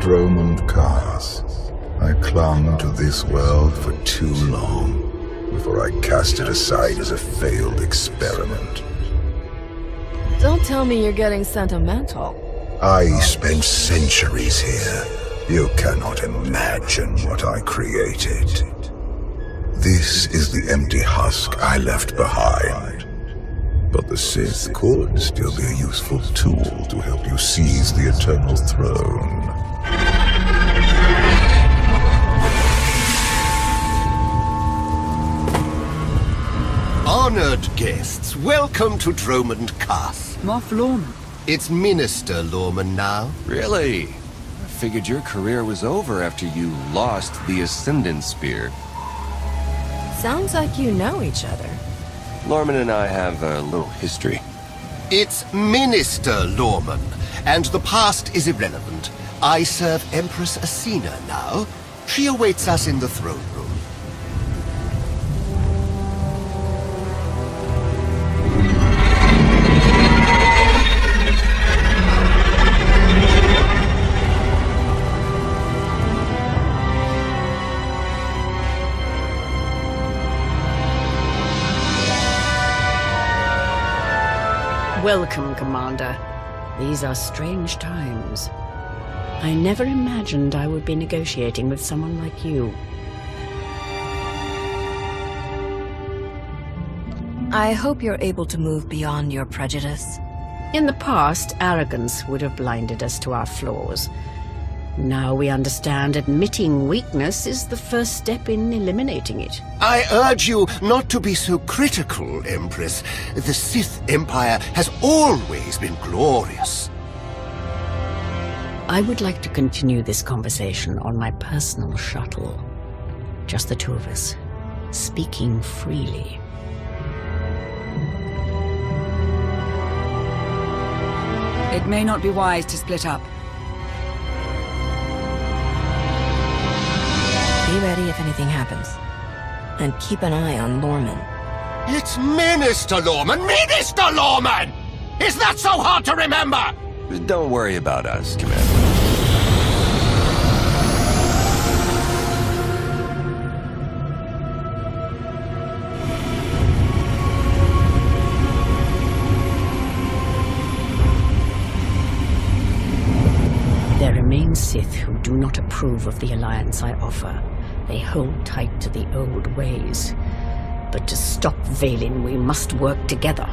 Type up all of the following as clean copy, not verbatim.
Drummond Cars. I clung to this world for too long before I cast it aside as a failed experiment. Don't tell me you're getting sentimental. I spent centuries here. You cannot imagine what I created. This is the empty husk I left behind. But the Sith could still be a useful tool to help you seize the Eternal Throne. Honored guests, welcome to Drummond Castle. Moff Lorman. It's Minister Lorman now. Really? I figured your career was over after you lost the Ascendant Spear. Sounds like you know each other. Lorman and I have a little history. It's Minister Lorman, and the past is irrelevant. I serve Empress Asina now. She awaits us in the throne room. Welcome, Commander. These are strange times. I never imagined I would be negotiating with someone like you. I hope you're able to move beyond your prejudice. In the past, arrogance would have blinded us to our flaws. Now we understand admitting weakness is the first step in eliminating it. I urge you not to be so critical, Empress. The Sith Empire has always been glorious. I would like to continue this conversation on my personal shuttle. Just the two of us, speaking freely. It may not be wise to split up. Be ready if anything happens. And keep an eye on Lorman. It's Minister Lorman! Minister Lorman! Is that so hard to remember? Don't worry about us, Commander. There remain Sith who do not approve of the alliance I offer. They hold tight to the old ways. But to stop Vaylin, we must work together.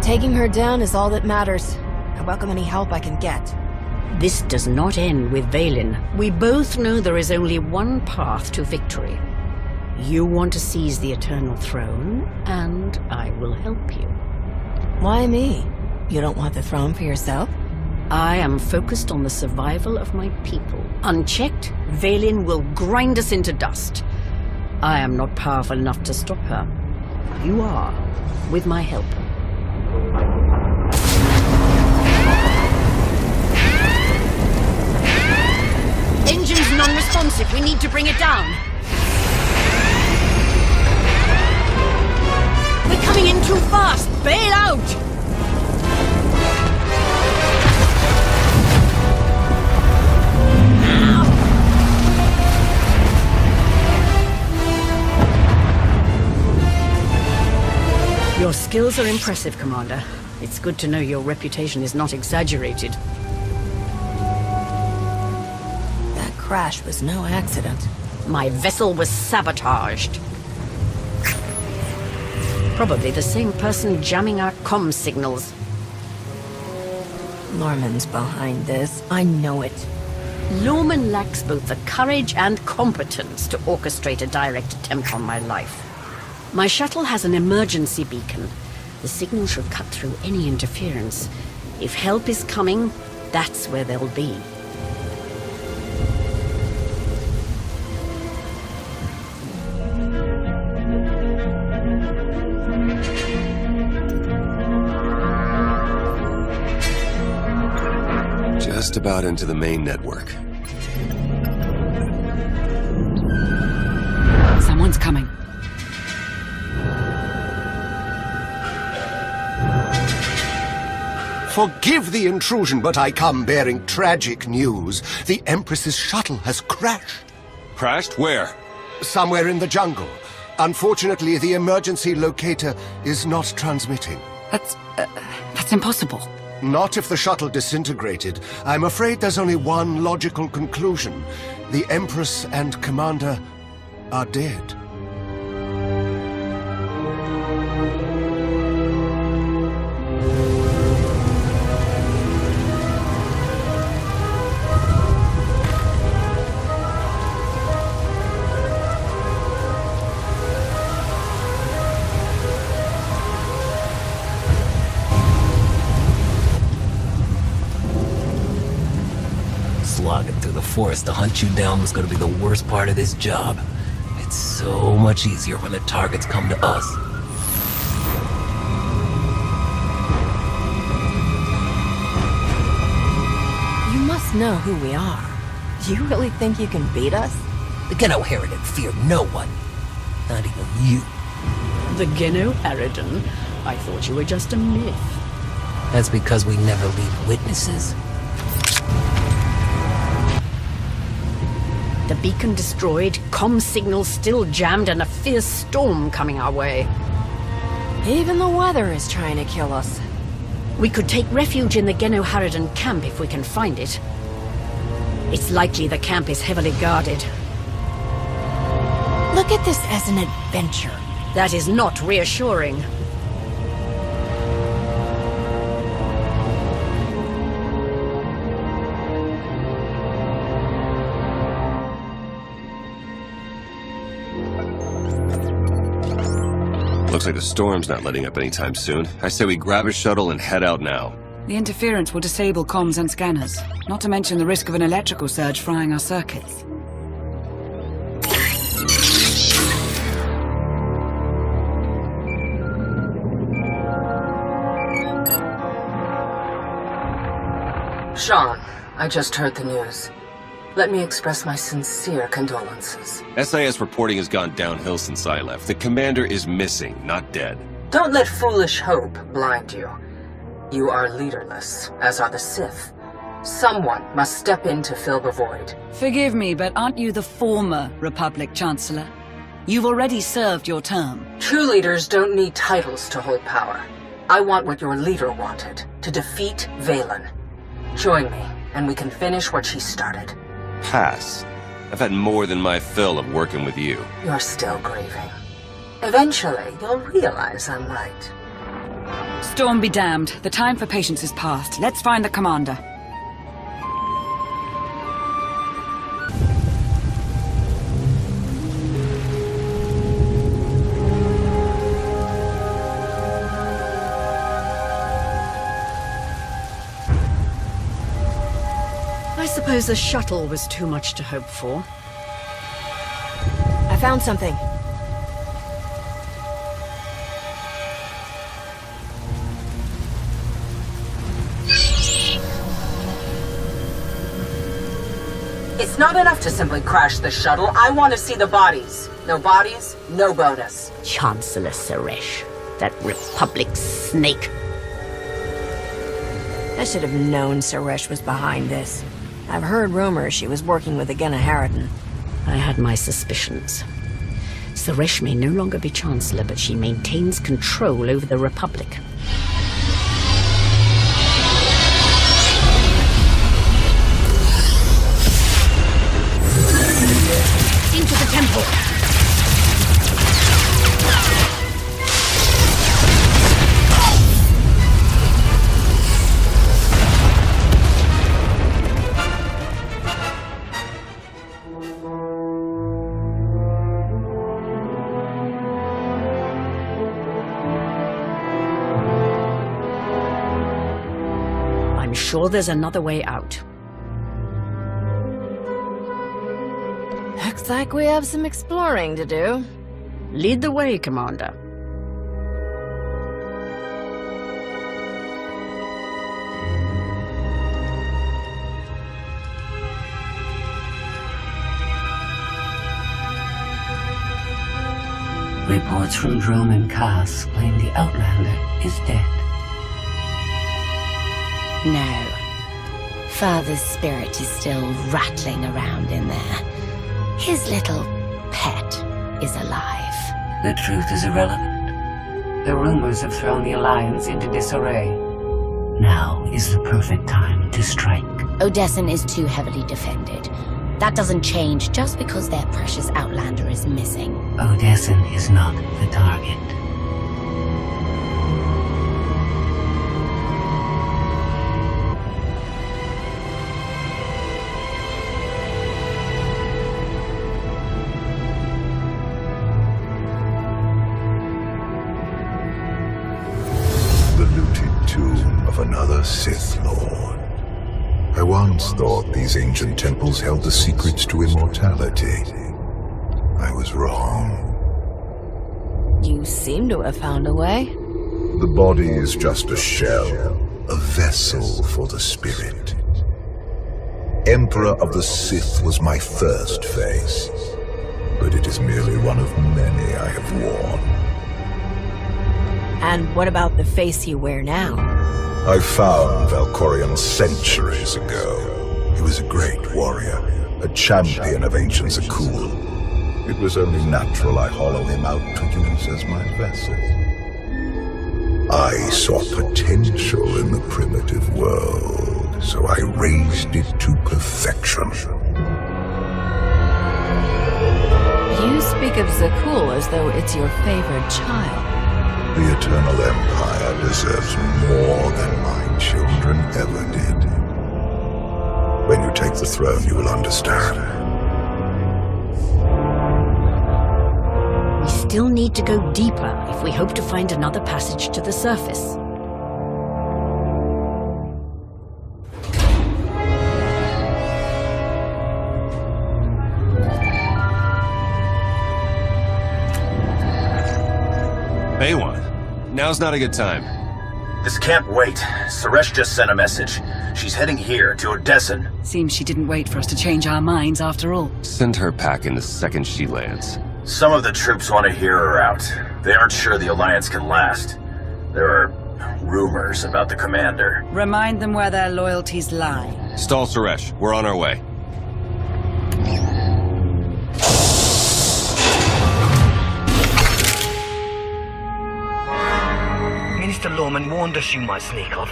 Taking her down is all that matters. I welcome any help I can get. This does not end with Vaylin. We both know there is only one path to victory. You want to seize the Eternal Throne, and I will help you. Why me? You don't want the throne for yourself? I am focused on the survival of my people. Unchecked, Vaylin will grind us into dust. I am not powerful enough to stop her. You are, with my help. Engine's non-responsive. We need to bring it down. We're coming in too fast. Bail out! Your skills are impressive, Commander. It's good to know your reputation is not exaggerated. That crash was no accident. My vessel was sabotaged. Probably the same person jamming our comm signals. Lorman's behind this. I know it. Lorman lacks both the courage and competence to orchestrate a direct attempt on my life. My shuttle has an emergency beacon. The signal should cut through any interference. If help is coming, that's where they'll be. Just about into the main network. Someone's coming. Forgive the intrusion, but I come bearing tragic news. The Empress's shuttle has crashed. Crashed? Where? Somewhere in the jungle. Unfortunately, the emergency locator is not transmitting. That's impossible. Not if the shuttle disintegrated. I'm afraid there's only one logical conclusion. The Empress and Commander are dead. Slogging through the forest to hunt you down was going to be the worst part of this job. It's so much easier when the targets come to us. You must know who we are. Do you really think you can beat us? The Geno Harridan fear no one. Not even you. The Geno Harridan? I thought you were just a myth. That's because we never leave witnesses. The beacon destroyed, comm signals still jammed, and a fierce storm coming our way. Even the weather is trying to kill us. We could take refuge in the Geno Harridan camp if we can find it. It's likely the camp is heavily guarded. Look at this as an adventure. That is not reassuring. Looks like the storm's not letting up anytime soon. I say we grab a shuttle and head out now. The interference will disable comms and scanners, not to mention the risk of an electrical surge frying our circuits. Sean, I just heard the news. Let me express my sincere condolences. SIS reporting has gone downhill since I left. The commander is missing, not dead. Don't let foolish hope blind you. You are leaderless, as are the Sith. Someone must step in to fill the void. Forgive me, but aren't you the former Republic Chancellor? You've already served your term. True leaders don't need titles to hold power. I want what your leader wanted, to defeat Valen. Join me, and we can finish what she started. Pass. I've had more than my fill of working with you. You're still grieving. Eventually, you'll realize I'm right. Storm be damned. The time for patience is past. Let's find the commander. I suppose a shuttle was too much to hope for. I found something. It's not enough to simply crash the shuttle. I want to see the bodies. No bodies, no bonus. Chancellor Suresh, that Republic snake. I should have known Suresh was behind this. I've heard rumors she was working with the Geno Harridan. I had my suspicions. Suresh may no longer be Chancellor, but she maintains control over the Republic. Into the temple! I'm sure there's another way out. Looks like we have some exploring to do. Lead the way, Commander. Reports from Drome and Cass claim the Outlander is dead. No. Father's spirit is still rattling around in there. His little pet is alive. The truth is irrelevant. The rumors have thrown the Alliance into disarray. Now is the perfect time to strike. Odessen is too heavily defended. That doesn't change just because their precious Outlander is missing. Odessen is not the target. The looted tomb of another Sith Lord. I once thought these ancient temples held the secrets to immortality. I was wrong. You seem to have found a way. The body is just a shell, a vessel for the spirit. Emperor of the Sith was my first face, but it is merely one of many I have worn. And what about the face you wear now? I found Valkorion centuries ago. He was a great warrior, a champion of ancient Zakul. It was only natural I hollow him out to use as my vessel. I saw potential in the primitive world, so I raised it to perfection. You speak of Zakul as though it's your favorite child. The Eternal Empire deserves more than my children ever did. When you take the throne, you will understand. We still need to go deeper if we hope to find another passage to the surface. Baywan, now's not a good time. This can't wait. Suresh just sent a message. She's heading here, to Odessen. Seems she didn't wait for us to change our minds after all. Send her packing the second she lands. Some of the troops want to hear her out. They aren't sure the Alliance can last. There are rumors about the commander. Remind them where their loyalties lie. Stall Suresh, we're on our way. Minister Lorman warned us you might sneak off.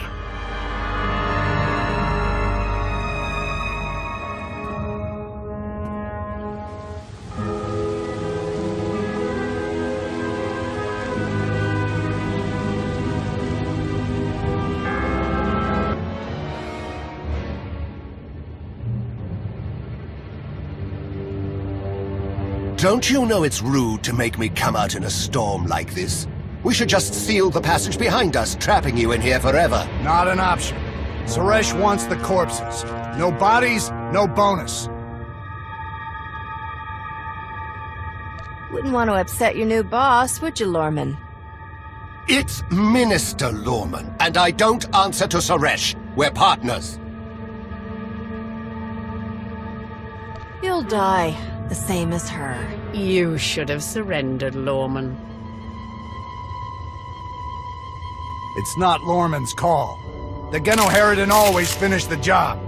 Don't you know it's rude to make me come out in a storm like this? We should just seal the passage behind us, trapping you in here forever. Not an option. Suresh wants the corpses. No bodies, no bonus. Wouldn't want to upset your new boss, would you, Lorman? It's Minister Lorman, and I don't answer to Suresh. We're partners. You'll die, the same as her. You should have surrendered, Lorman. It's not Lorman's call. The Genoheridan always finish the job.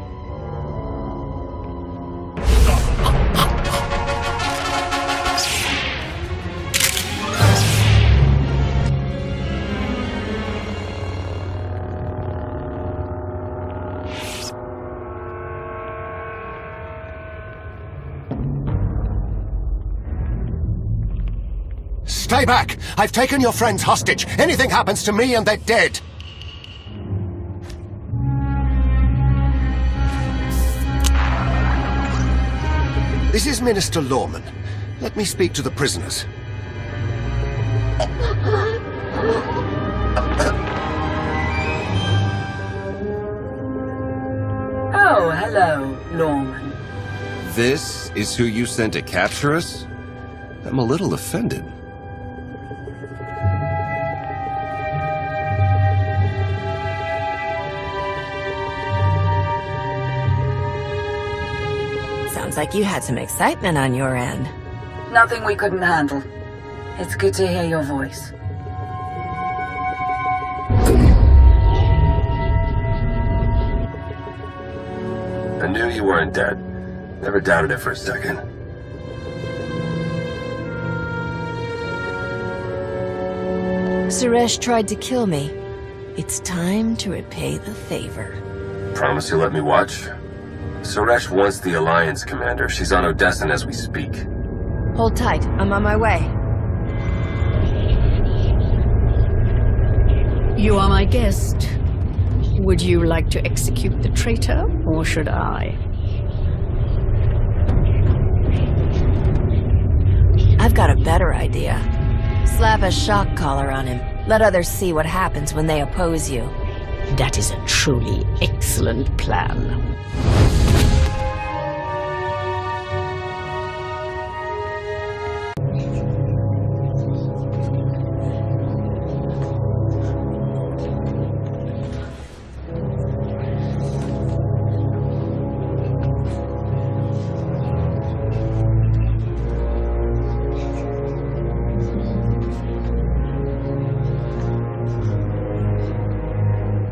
Stay back! I've taken your friends hostage. Anything happens to me and they're dead. This is Minister Lorman. Let me speak to the prisoners. Oh, hello, Lorman. This is who you sent to capture us? I'm a little offended. Sounds like you had some excitement on your end. Nothing we couldn't handle. It's good to hear your voice. I knew you weren't dead. Never doubted it for a second. Suresh tried to kill me. It's time to repay the favor. Promise you'll let me watch? Suresh wants the Alliance, Commander. She's on Odessan as we speak. Hold tight, I'm on my way. You are my guest. Would you like to execute the traitor, or should I? I've got a better idea. Slap a shock collar on him. Let others see what happens when they oppose you. That is a truly excellent plan.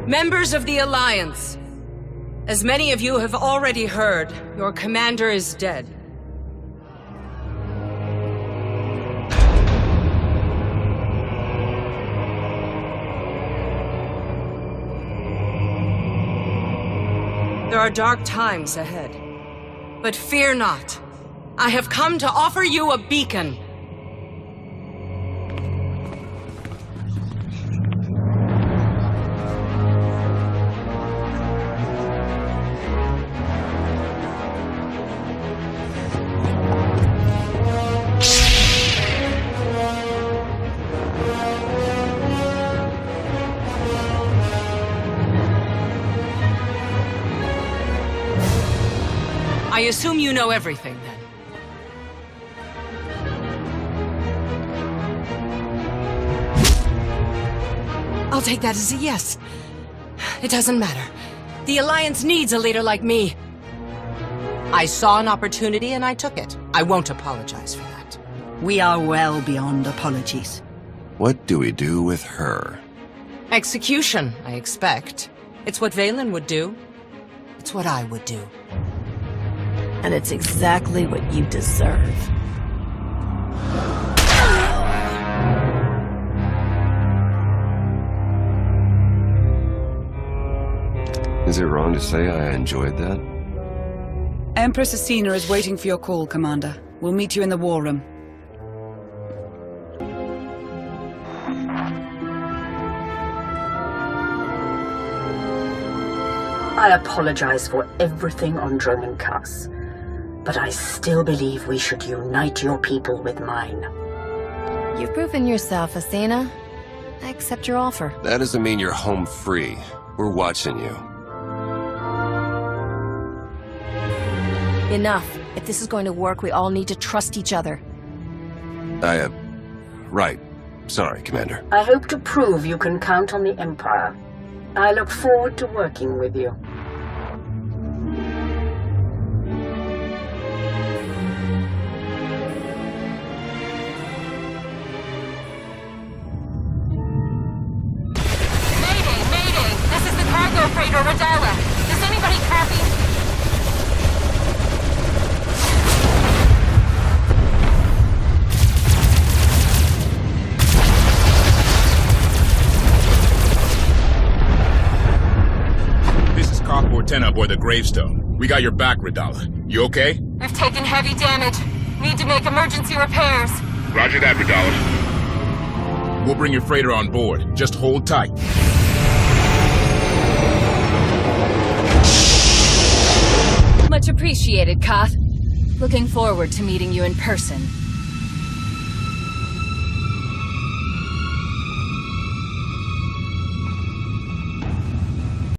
Members of the Alliance, as many of you have already heard, your commander is dead. There are dark times ahead, but fear not. I have come to offer you a beacon. I assume you know everything, then. I'll take that as a yes. It doesn't matter. The Alliance needs a leader like me. I saw an opportunity and I took it. I won't apologize for that. We are well beyond apologies. What do we do with her? Execution, I expect. It's what Valen would do. It's what I would do. And it's exactly what you deserve. Is it wrong to say I enjoyed that? Empress Asina is waiting for your call, Commander. We'll meet you in the war room. I apologize for everything on Droman Kaas, but I still believe we should unite your people with mine. You've proven yourself, Asina. I accept your offer. That doesn't mean you're home free. We're watching you. Enough. If this is going to work, we all need to trust each other. Right. Sorry, Commander. I hope to prove you can count on the Empire. I look forward to working with you. Mayday! This is the cargo freighter Radala. Does anybody copy? Ten aboard the gravestone. We got your back, Radala. You okay? I've taken heavy damage. Need to make emergency repairs. Roger that, Radala. We'll bring your freighter on board. Just hold tight. Much appreciated, Koth. Looking forward to meeting you in person.